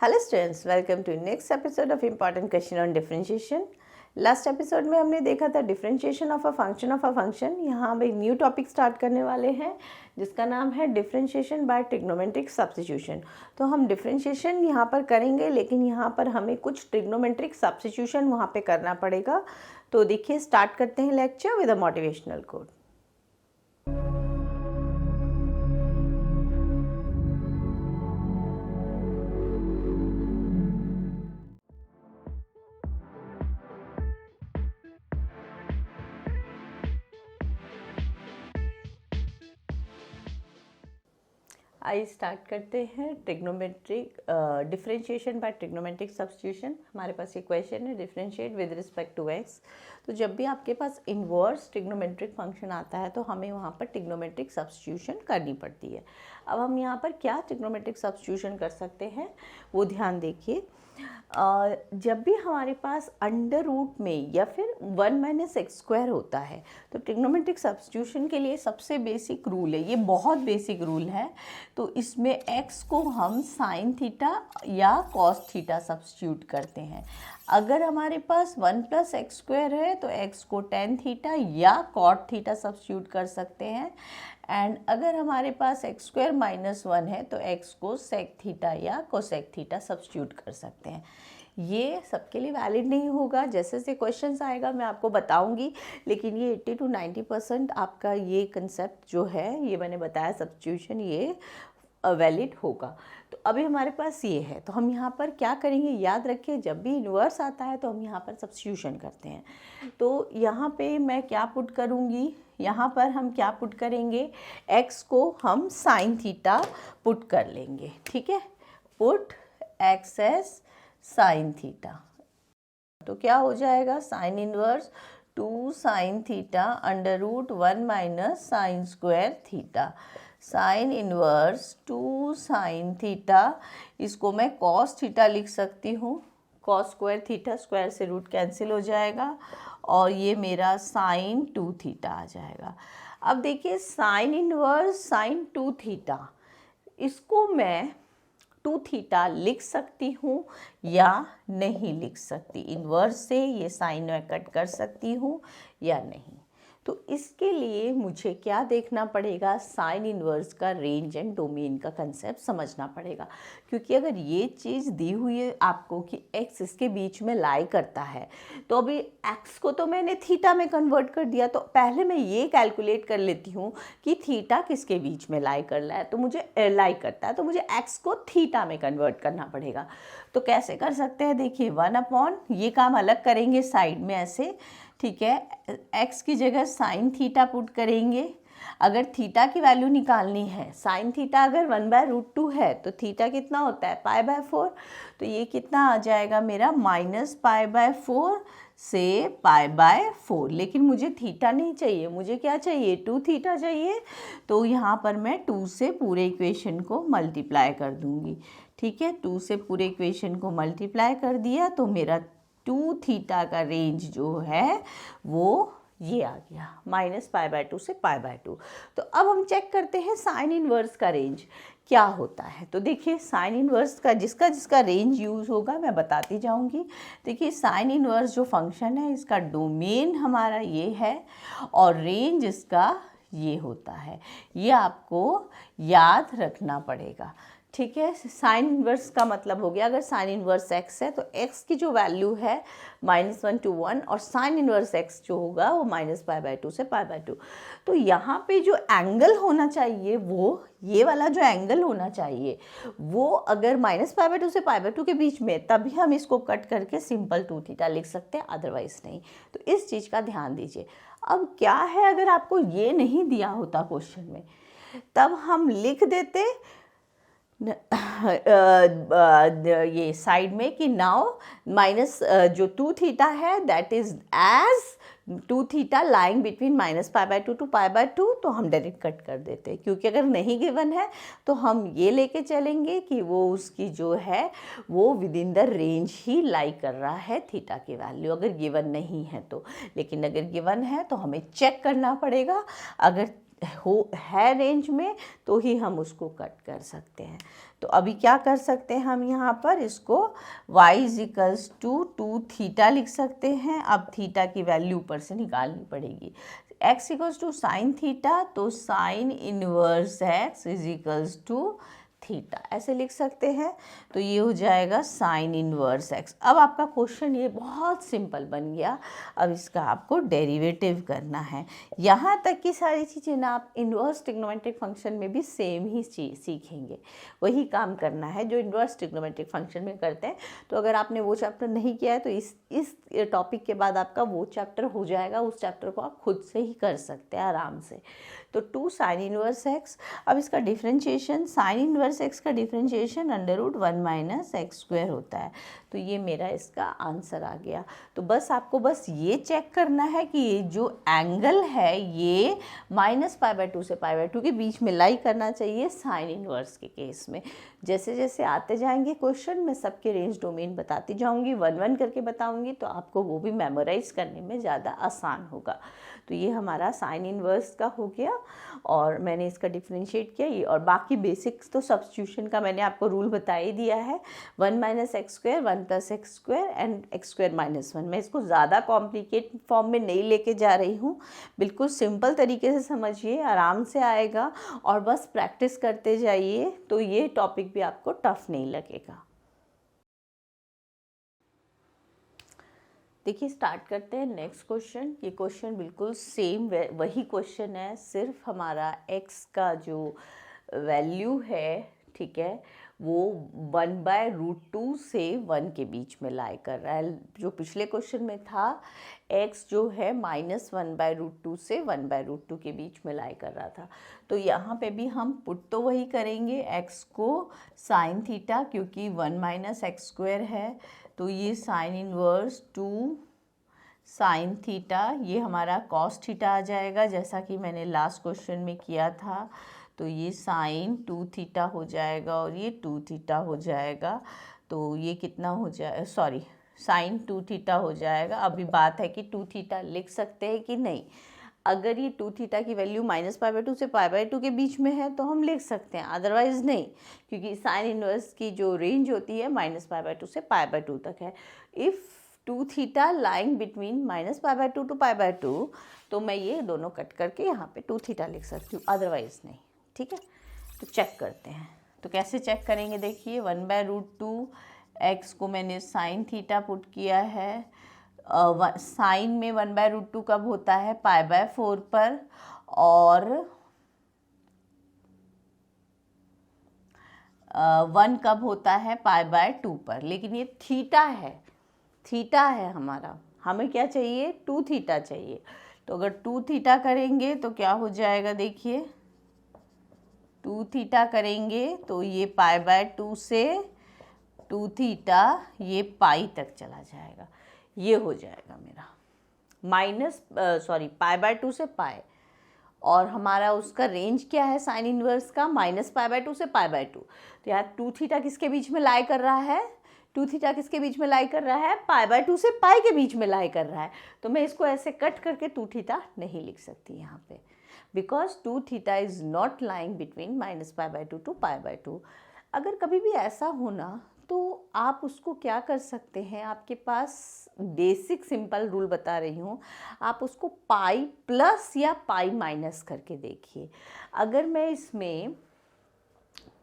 Hello students, welcome to next episode of important question on differentiation. Last episode में हमने देखा था differentiation of a function. यहाँ हम एक न्यू टॉपिक स्टार्ट करने वाले हैं जिसका नाम है डिफरेंशिएशन बाय ट्रिग्नोमेट्रिक सब्स्टिट्यूशन। तो हम डिफरेंशिएशन यहाँ पर करेंगे, लेकिन यहाँ पर हमें कुछ ट्रिग्नोमेट्रिक सब्स्टिट्यूशन वहाँ पे करना पड़ेगा। तो देखिए, स्टार्ट करते हैं lecture with a motivational quote. आइए स्टार्ट करते हैं trigonometric differentiation by trigonometric substitution. हमारे पास ये क्वेश्चन है, differentiate with respect to x. तो जब भी आपके पास इन्वर्स ट्रिग्नोमेट्रिक फंक्शन आता है तो हमें वहाँ पर ट्रिग्नोमेट्रिक सब्स्टिट्यूशन करनी पड़ती है। अब हम यहाँ पर क्या ट्रिग्नोमेट्रिक सब्स्टिट्यूशन कर सकते हैं वो ध्यान देखिए। जब भी हमारे पास अंडर रूट में या फिर 1 - x² होता है तो ट्रिग्नोमेट्रिक सब्स्टिट्यूशन के लिए सबसे बेसिक रूल है, ये बहुत बेसिक रूल है। तो इसमें x को हम साइन थीटा या कॉस थीटा सब्स्टिट्यूट करते हैं। अगर हमारे पास 1 + x² है तो x को टेन थीटा या कॉट थीटा सब्स्टिट्यूट कर सकते हैं। एंड अगर हमारे पास x² - 1 है तो x को सेक थीटा या कोसेक थीटा सब्स्टिट्यूट कर सकते हैं। ये सबके लिए वैलिड नहीं होगा, जैसे जैसे क्वेश्चंस आएगा मैं आपको बताऊंगी, लेकिन ये 80 to 90% आपका ये कंसेप्ट जो है, ये मैंने बताया सब्स्टिट्यूशन, ये वैलिड होगा। तो अभी हमारे पास ये है, तो हम यहाँ पर क्या करेंगे, याद रखिए जब भी इन्वर्स आता है तो हम यहाँ पर सब्स्टिट्यूशन करते हैं। तो यहाँ पे मैं क्या पुट करूँगी, यहाँ पर हम क्या पुट करेंगे, x को हम साइन थीटा पुट कर लेंगे। ठीक है, put x as sine theta. तो क्या हो जाएगा, sine inverse 2 sine theta under root 1 - sine square theta. Sine inverse 2 sine theta, इसको मैं कॉस थीटा लिख सकती हूँ। कॉस स्क्वायर थीटा, स्क्वायर से रूट कैंसिल हो जाएगा और ये मेरा साइन 2 थीटा आ जाएगा। अब देखिए, साइन इनवर्स साइन 2 थीटा, इसको मैं 2 थीटा लिख सकती हूँ या नहीं लिख सकती। इन्वर्स से ये साइन में कट कर सकती हूँ या नहीं। तो इसके लिए मुझे क्या देखना पड़ेगा, साइन इनवर्स का रेंज एंड डोमेन का कंसेप्ट समझना पड़ेगा। क्योंकि अगर ये चीज़ दी हुई है आपको कि x इसके बीच में लाई करता है, तो अभी x को तो मैंने थीटा में कन्वर्ट कर दिया, तो पहले मैं ये कैलकुलेट कर लेती हूँ कि थीटा किसके बीच में लाई कर रहा है, तो मुझे लाई करता है, तो मुझे x को थीटा में कन्वर्ट करना पड़ेगा। तो कैसे कर सकते हैं, देखिए 1/, ये काम अलग करेंगे साइड में ऐसे। ठीक है, x की जगह साइन थीटा पुट करेंगे। अगर थीटा की वैल्यू निकालनी है, साइन थीटा अगर 1/√2 है तो थीटा कितना होता है, π/4। तो ये कितना आ जाएगा मेरा, -π/4 से π/4। लेकिन मुझे थीटा नहीं चाहिए, मुझे क्या चाहिए, 2 थीटा चाहिए। तो यहाँ पर मैं 2 से पूरे इक्वेशन को मल्टीप्लाई कर दूँगी। ठीक है, 2 से पूरे इक्वेशन को मल्टीप्लाई कर दिया तो मेरा 2 थीटा का रेंज जो है वो ये आ गया, -π/2 से π/2। तो अब हम चेक करते हैं साइन इनवर्स का रेंज क्या होता है। तो देखिए, साइन इनवर्स का जिसका जिसका रेंज यूज़ होगा मैं बताती जाऊंगी। देखिए, साइन इनवर्स जो फंक्शन है इसका डोमेन हमारा ये है और रेंज इसका ये होता है। ये आपको याद रखना पड़ेगा। ठीक है, साइन इनवर्स का मतलब हो गया, अगर साइन इनवर्स x है तो x की जो वैल्यू है -1 to 1 और साइन इनवर्स x जो होगा वो -π/2 से π/2। तो यहाँ पे जो एंगल होना चाहिए, वो ये वाला जो एंगल होना चाहिए वो अगर -π/2 से π/2 के बीच में, तभी हम इसको कट करके सिंपल 2 थीटा लिख सकते हैं, अदरवाइज नहीं। तो इस चीज़ का ध्यान दीजिए। अब क्या है, अगर आपको ये नहीं दिया होता क्वेश्चन में, तब हम लिख देते ये साइड में कि नाउ माइनस जो 2 थीटा है that is as 2 theta lying between -π/2 to π/2, तो हम डायरेक्ट कट कर देते हैं। क्योंकि अगर नहीं गिवन है तो हम ये लेके चलेंगे कि वो उसकी जो है वो विद इन द रेंज ही लाई कर रहा है थीटा की वैल्यू, अगर गिवन नहीं है तो। लेकिन अगर गिवन है तो हमें चेक करना पड़ेगा। अगर है रेंज में तो ही हम उसको कट कर सकते हैं। तो अभी क्या कर सकते हैं हम यहाँ पर इसको y इक्वल्स टू 2 थीटा लिख सकते हैं। अब थीटा की वैल्यू ऊपर से निकालनी पड़ेगी। x equals to sine theta, तो sine inverse x is equals to theta ऐसे लिख सकते हैं। तो ये हो जाएगा साइन इनवर्स x। अब आपका क्वेश्चन ये बहुत सिंपल बन गया। अब इसका आपको डेरिवेटिव करना है। यहाँ तक की सारी चीज़ें ना आप इनवर्स ट्रिग्नोमेट्रिक फंक्शन में भी सेम ही चीज़ सीखेंगे, वही काम करना है जो इनवर्स ट्रिग्नोमेट्रिक फंक्शन में करते हैं। तो अगर आपने वो चैप्टर नहीं किया है तो इस टॉपिक के बाद आपका वो चैप्टर हो जाएगा। उस चैप्टर को आप खुद से ही कर सकते हैं आराम से। तो 2 साइन इनवर्स x, अब इसका डिफरेंशिएशन, साइन इनवर्स x का डिफरेंशिएशन √1 - x² होता है। तो ये मेरा इसका आंसर आ गया। तो बस ये चेक करना है कि ये जो एंगल है ये -π/2 से π/2 के बीच में लाई करना चाहिए साइन इनवर्स के केस में। जैसे जैसे आते जाएंगे क्वेश्चन मैं सबके रेंज डोमेन बताती जाऊंगी, 1-1 करके बताऊंगी, तो आपको वो भी मेमोराइज करने में ज़्यादा आसान होगा। तो ये हमारा साइन इनवर्स का हो गया और मैंने इसका डिफरेंशिएट किया ये। और बाकी बेसिक्स तो सब्स्टिट्यूशन का मैंने आपको रूल बता ही दिया है, 1 - x², 1 + x² एंड x² - 1। मैं इसको ज़्यादा कॉम्प्लिकेट फॉर्म में नहीं लेके जा रही हूँ, बिल्कुल सिंपल तरीके से समझिए, आराम से आएगा और बस प्रैक्टिस करते जाइए तो ये टॉपिक भी आपको टफ नहीं लगेगा। देखिए स्टार्ट करते हैं नेक्स्ट क्वेश्चन। ये क्वेश्चन बिल्कुल सेम वही क्वेश्चन है, सिर्फ हमारा x का जो वैल्यू है, ठीक है, वो 1/√2 से 1 के बीच में लाई कर रहा है। जो पिछले क्वेश्चन में था x जो है -1/√2 से 1/√2 के बीच में लाई कर रहा था। तो यहाँ पे भी हम पुट तो वही करेंगे, x को साइन थीटा, क्योंकि 1 - x² है तो ये साइन इनवर्स 2 साइन थीटा, ये हमारा कॉस थीटा आ जाएगा जैसा कि मैंने लास्ट क्वेश्चन में किया था। तो ये साइन 2 थीटा हो जाएगा और ये 2 थीटा हो जाएगा। तो ये कितना हो जाए, सॉरी, साइन 2 थीटा हो जाएगा। अभी बात है कि 2 थीटा लिख सकते हैं कि नहीं। अगर ये 2 थीटा की वैल्यू -π/2 से π/2 के बीच में है तो हम लिख सकते हैं, अदरवाइज़ नहीं, क्योंकि साइन इनवर्स की जो रेंज होती है -π/2 से π/2 तक है। If 2 theta lying between -π/2 to π/2, तो मैं ये दोनों कट करके यहाँ पे 2 थीटा लिख सकती हूँ, अदरवाइज़ नहीं। ठीक है, तो चेक करते हैं। तो कैसे चेक करेंगे, देखिए 1/√2 x को मैंने साइन थीटा पुट किया है। साइन में 1/√2 कब होता है, π/4 पर, और 1 कब होता है, π/2 पर। लेकिन ये थीटा है हमारा, हमें क्या चाहिए, 2 थीटा चाहिए। तो अगर 2 थीटा करेंगे तो क्या हो जाएगा, देखिए 2 थीटा करेंगे तो ये π/2 से 2 थीटा ये पाई तक चला जाएगा। ये हो जाएगा मेरा π/2 से पाई, और हमारा उसका रेंज क्या है साइन इनवर्स का, -π/2 से π/2। तो यार 2 थीटा किसके बीच में लाई कर रहा है, 2 थीटा किसके बीच में लाई कर रहा है, π/2 से पाई के बीच में लाई कर रहा है। तो मैं इसको ऐसे कट करके 2 थीटा नहीं लिख सकती यहाँ पे, because 2 theta is not lying between -π/2 to π/2। अगर कभी भी ऐसा होना तो आप उसको क्या कर सकते हैं, आपके पास बेसिक सिंपल रूल बता रही हूँ, आप उसको पाई प्लस या पाई माइनस करके देखिए। अगर मैं इसमें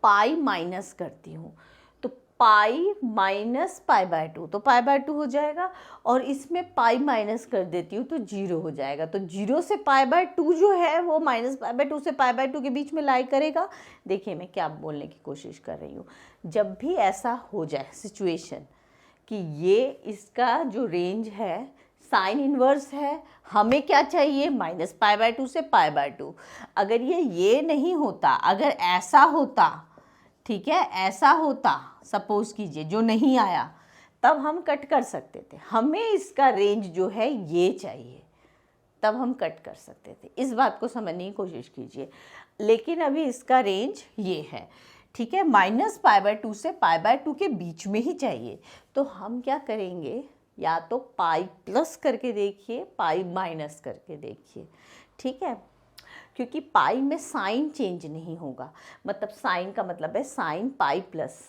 पाई माइनस करती हूँ तो पाई -π/2, तो π/2 हो जाएगा, और इसमें पाई माइनस कर देती हूँ तो 0 हो जाएगा। तो 0 से π/2 जो है वो -π/2 से π/2 के बीच में लाई करेगा। देखिए मैं क्या बोलने की कोशिश कर रही हूँ, जब भी ऐसा हो जाए सिचुएशन कि ये इसका जो रेंज है साइन इनवर्स है, हमें क्या चाहिए, -π/2 से π/2। अगर ये नहीं होता, अगर ऐसा होता, ठीक है, ऐसा होता, सपोज कीजिए, जो नहीं आया, तब हम कट कर सकते थे। हमें इसका रेंज जो है ये चाहिए, तब हम कट कर सकते थे। इस बात को समझने की कोशिश कीजिए। लेकिन अभी इसका रेंज ये है, ठीक है, -π/2 से π/2 के बीच में ही चाहिए। तो हम क्या करेंगे, या तो पाई प्लस करके देखिए, पाई माइनस करके देखिए। ठीक है, क्योंकि पाई में साइन चेंज नहीं होगा, मतलब साइन का मतलब है sine pi plus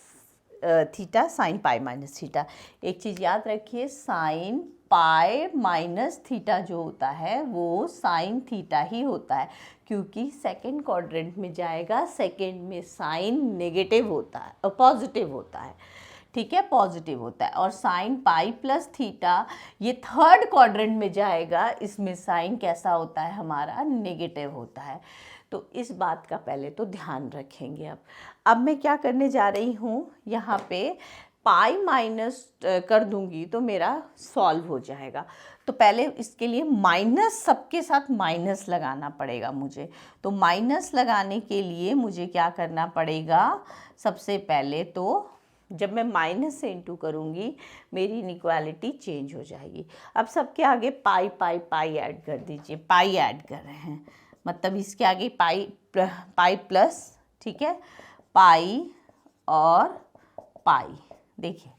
theta, sine pi minus theta. एक चीज़ याद रखिए, साइन पाई माइनस थीटा जो होता है वो साइन थीटा ही होता है, क्योंकि सेकंड क्वाड्रेंट में जाएगा, सेकंड में साइन नेगेटिव होता है, पॉजिटिव होता है, ठीक है, पॉजिटिव होता है। और साइन पाई प्लस थीटा ये थर्ड क्वाड्रेंट में जाएगा, इसमें साइन कैसा होता है हमारा, नेगेटिव होता है। तो इस बात का पहले तो ध्यान रखेंगे। अब मैं क्या करने जा रही हूँ, यहाँ पे पाई माइनस कर दूंगी तो मेरा सॉल्व हो जाएगा। तो पहले इसके लिए माइनस, सबके साथ माइनस लगाना पड़ेगा मुझे। तो माइनस लगाने के लिए मुझे क्या करना पड़ेगा, सबसे पहले तो जब मैं माइनस से इंटू करूँगी मेरी इनइक्वालिटी चेंज हो जाएगी। अब सबके आगे पाई पाई पाई ऐड कर दीजिए, पाई ऐड कर रहे हैं, मतलब इसके आगे पाई प्लस, ठीक है, पाई और पाई, देखिए,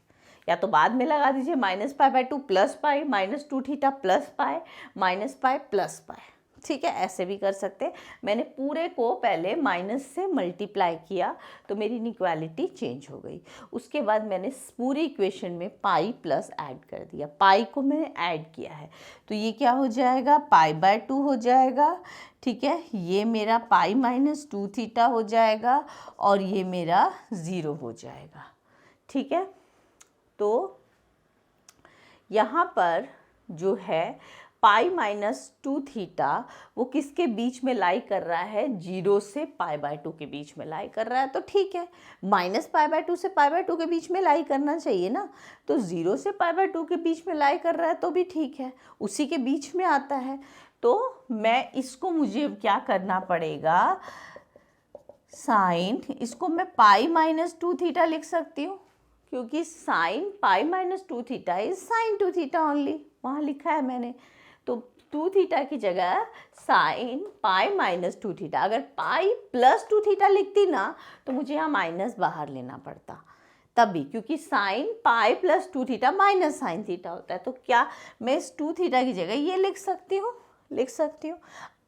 या तो बाद में लगा दीजिए minus pi by 2 plus pi minus 2 theta plus pi minus pi plus pi, ठीक है, ऐसे भी कर सकते हैं। मैंने पूरे को पहले माइनस से मल्टीप्लाई किया तो मेरी इनइक्वालिटी चेंज हो गई। उसके बाद मैंने पूरी इक्वेशन में पाई प्लस ऐड कर दिया, पाई को मैंने ऐड किया है, तो ये क्या हो जाएगा, पाई बाय 2 हो जाएगा, ठीक है, ये मेरा पाई माइनस 2 थीटा हो जाएगा और ये मेरा 0 हो जाएगा, ठीक है। तो यहाँ पर जो है पाई माइनस 2 थीटा वो किसके बीच में लाई कर रहा है, 0 से पाई बाय 2 के बीच में लाई कर रहा है, तो ठीक है, माइनस पाई बाय 2 से पाई बाय 2 के बीच में लाई करना चाहिए ना, तो 0 से पाई बाय 2 के बीच में लाई कर रहा है तो भी ठीक है, उसी के बीच में आता है। तो मैं इसको, मुझे क्या करना पड़ेगा, साइन, इसको मैं पाई माइनस 2 थीटा लिख सकती हूँ, क्योंकि sine pi minus 2 theta is sine 2 theta only, वहाँ लिखा है मैंने। तो 2 थीटा की जगह साइन पाई माइनस 2 थीटा, अगर पाई प्लस 2 थीटा लिखती ना तो मुझे यहाँ माइनस बाहर लेना पड़ता तभी, क्योंकि sine pi plus 2 theta minus sine theta होता है। तो क्या मैं इस 2 थीटा की जगह ये लिख सकती हूँ, लिख सकती हूँ।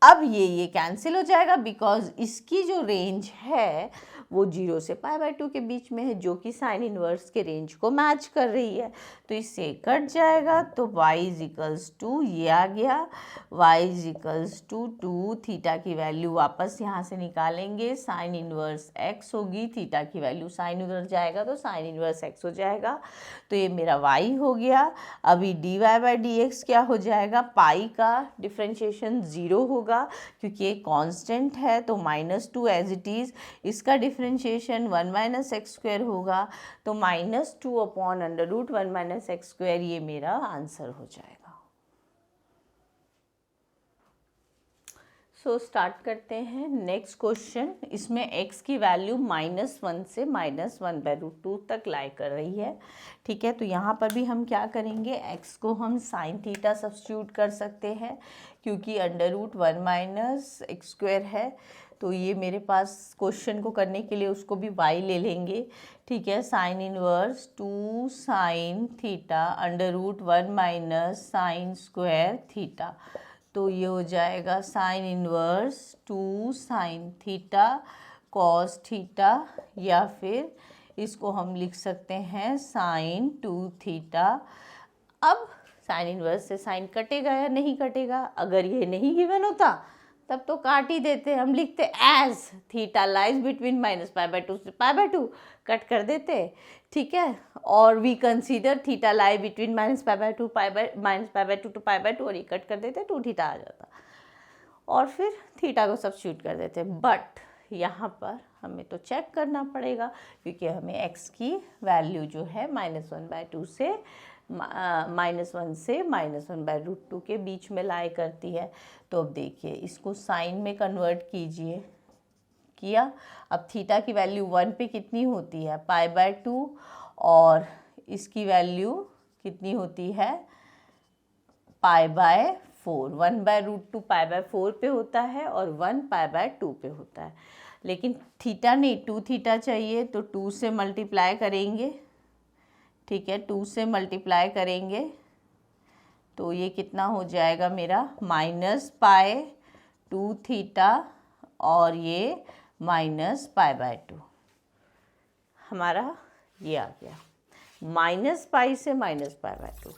अब ये कैंसिल हो जाएगा, बिकॉज इसकी जो रेंज है वो 0 से पाई बाय 2 के बीच में है, जो कि साइन इनवर्स के रेंज को मैच कर रही है, तो इससे कट जाएगा। तो y इज इक्वल्स टू, ये आ गया, y is equals to 2 theta की वैल्यू वापस यहाँ से निकालेंगे, साइन इनवर्स x होगी, थीटा की वैल्यू साइन उधर जाएगा तो साइन इनवर्स x हो जाएगा, तो ये मेरा y हो गया। अभी dy बाई dx क्या हो जाएगा, पाई का डिफ्रेंशिएशन 0 होगा क्योंकि ये कांस्टेंट है, तो -2 एज इट इज़, इसका डिफ्रेंशिएशन 1 माइनस एक्स स्क्वायर होगा, तो -2 upon under root 1 minus x square, ये मेरा आंसर हो जाएगा। सो स्टार्ट करते हैं नेक्स्ट क्वेश्चन। इसमें x की वैल्यू -1 से -1/√2 तक लाई कर रही है, ठीक है। तो यहाँ पर भी हम क्या करेंगे, x को हम साइन थीटा सब्स्टिट्यूट कर सकते हैं, क्योंकि under root 1 minus x square है, तो ये मेरे पास क्वेश्चन को करने के लिए उसको भी y ले लेंगे, ठीक है। Sine inverse 2 sine theta under root 1 minus sine square theta, तो ये हो जाएगा sine inverse 2 sine theta cos theta, या फिर इसको हम लिख सकते हैं साइन 2 थीटा। अब साइन इनवर्स से साइन कटेगा या नहीं कटेगा, अगर ये नहीं गिवन होता तब तो काट ही देते, हम लिखते as theta lies between minus pi by 2 से पाई बाय 2, कट कर देते, ठीक है। और we consider theta lie between minus pi by 2 minus pi by 2 to pi by 2, और ये कट कर देते, 2 थीटा आ जाता, और फिर थीटा को सब्स्टिट्यूट कर देते। बट यहाँ पर हमें तो चेक करना पड़ेगा, क्योंकि हमें x की वैल्यू जो है -1/2 से -1 से -1/√2 के बीच में लाई करती है। तो अब देखिए, इसको साइन में कन्वर्ट कीजिए, किया। अब थीटा की वैल्यू 1 पे कितनी होती है, पाई बाय 2, और इसकी वैल्यू कितनी होती है, पाई बाय 4, 1/√2 पाई बाय 4 पे होता है और 1 पाई बाय 2 पे होता है। लेकिन थीटा नहीं, 2 थीटा चाहिए, तो 2 से मल्टीप्लाई करेंगे, ठीक है, 2 से मल्टीप्लाई करेंगे तो ये कितना हो जाएगा मेरा, -पाई 2 थीटा और ये माइनस पाई बाय 2, हमारा ये आ गया माइनस पाई से माइनस पाई बाय 2।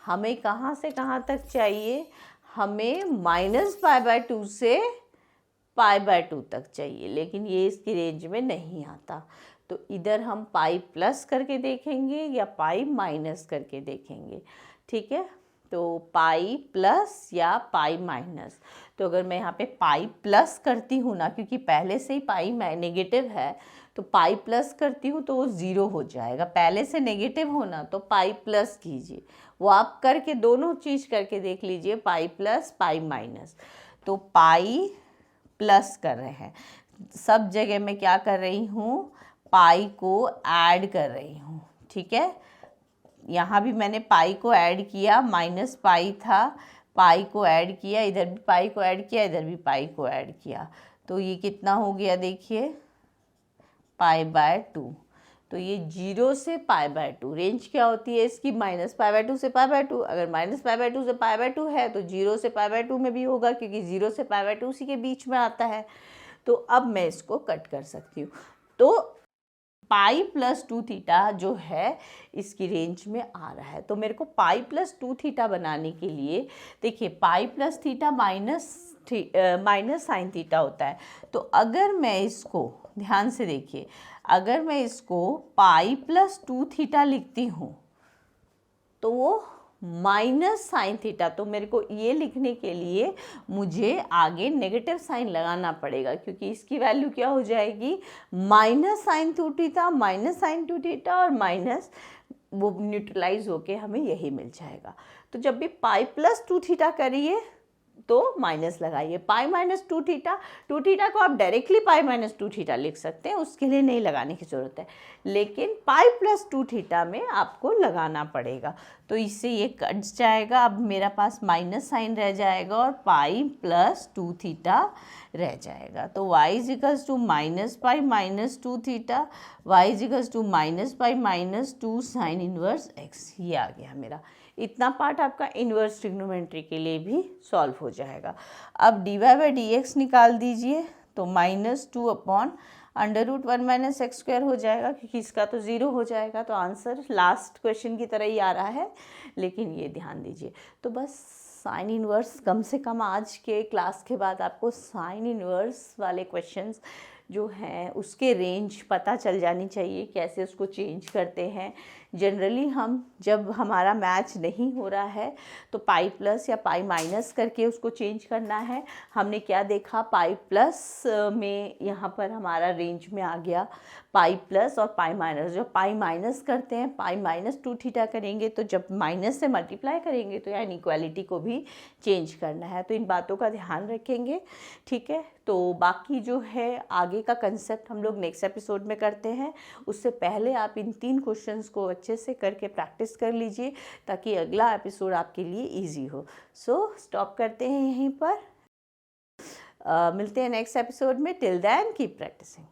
हमें कहाँ से कहाँ तक चाहिए, हमें माइनस पाई बाय 2 से पाई बाय 2 तक चाहिए, लेकिन ये इसकी रेंज में नहीं आता। तो इधर हम पाई प्लस करके देखेंगे या पाई माइनस करके देखेंगे, ठीक है। तो पाई प्लस या पाई माइनस, तो अगर मैं यहाँ पे पाई प्लस करती हूँ ना, क्योंकि पहले से ही पाई नेगेटिव है, तो पाई प्लस करती हूँ तो वो ज़ीरो हो जाएगा। पहले से नेगेटिव होना तो पाई प्लस कीजिए, वो आप करके दोनों चीज़ करके देख लीजिए, पाई प्लस पाई माइनस। तो पाई प्लस कर रहे हैं, सब जगह मैं क्या कर रही हूँ, पाई को ऐड कर रही हूँ, ठीक है। यहाँ भी मैंने पाई को ऐड किया, माइनस पाई था, पाई को ऐड किया, इधर भी पाई को ऐड किया, इधर भी पाई को ऐड किया, तो ये कितना हो गया देखिए, पाई बाय 2। तो ये 0 से पाई बाय 2, रेंज क्या होती है इसकी, माइनस पाई बाय 2 से पाई बाय 2। अगर माइनस पाई बाय 2 से पाई बाय 2 है तो 0 से पाई बाय 2 में भी होगा, क्योंकि 0 से पाई बाय 2 उसी के बीच में आता है। तो अब मैं इसको कट कर सकती हूँ। तो पाई प्लस 2 थीटा जो है इसकी रेंज में आ रहा है। तो मेरे को पाई प्लस 2 थीटा बनाने के लिए, देखिए pi plus theta minus sine theta होता है। तो अगर मैं इसको ध्यान से देखिए, अगर मैं इसको पाई प्लस 2 थीटा लिखती हूँ तो वो माइनस साइन थीटा, तो मेरे को ये लिखने के लिए मुझे आगे नेगेटिव साइन लगाना पड़ेगा, क्योंकि इसकी वैल्यू क्या हो जाएगी, minus sine 2 theta, minus sine 2 theta और माइनस वो न्यूट्रलाइज होके हमें यही मिल जाएगा। तो जब भी पाई प्लस 2 थीटा करिए तो माइनस लगाइए। पाई माइनस 2 थीटा, 2 थीटा को आप डायरेक्टली पाई माइनस 2 थीटा लिख सकते हैं, उसके लिए नहीं लगाने की ज़रूरत है, लेकिन पाई प्लस 2 थीटा में आपको लगाना पड़ेगा। तो इससे ये कट जाएगा, अब मेरा पास माइनस साइन रह जाएगा और पाई प्लस 2 थीटा रह जाएगा। तो y is equals to minus pi minus 2 theta, y is equals to minus pi minus 2 sine inverse x, ये आ गया मेरा। इतना पार्ट आपका इन्वर्स ट्रिग्नोमेट्री के लिए भी सॉल्व हो जाएगा। अब dy बाई dx निकाल दीजिए, तो minus 2 upon under root 1 minus x square हो जाएगा, क्योंकि इसका तो 0 हो जाएगा। तो आंसर लास्ट क्वेश्चन की तरह ही आ रहा है, लेकिन ये ध्यान दीजिए। तो बस साइन इनवर्स, कम से कम आज के क्लास के बाद आपको साइन इनवर्स वाले क्वेश्चंस जो हैं उसके रेंज पता चल जानी चाहिए, कैसे उसको चेंज करते हैं। जनरली हम जब हमारा मैच नहीं हो रहा है तो पाई प्लस या पाई माइनस करके उसको चेंज करना है। हमने क्या देखा, पाई प्लस में यहाँ पर हमारा रेंज में आ गया पाई प्लस और पाई माइनस। जब पाई माइनस करते हैं, पाई माइनस 2 थीटा करेंगे, तो जब माइनस से मल्टीप्लाई करेंगे तो यहाँ इनइक्वालिटी को भी चेंज करना है। तो इन बातों का ध्यान रखेंगे, ठीक है। तो बाकी जो है आगे का कंसेप्ट हम लोग नेक्स्ट एपिसोड में करते हैं। उससे पहले आप इन 3 क्वेश्चंस को अच्छे से करके प्रैक्टिस कर लीजिए, ताकि अगला एपिसोड आपके लिए ईजी हो। सो स्टॉप करते हैं यहीं पर, मिलते हैं नेक्स्ट एपिसोड में। Till then keep practising.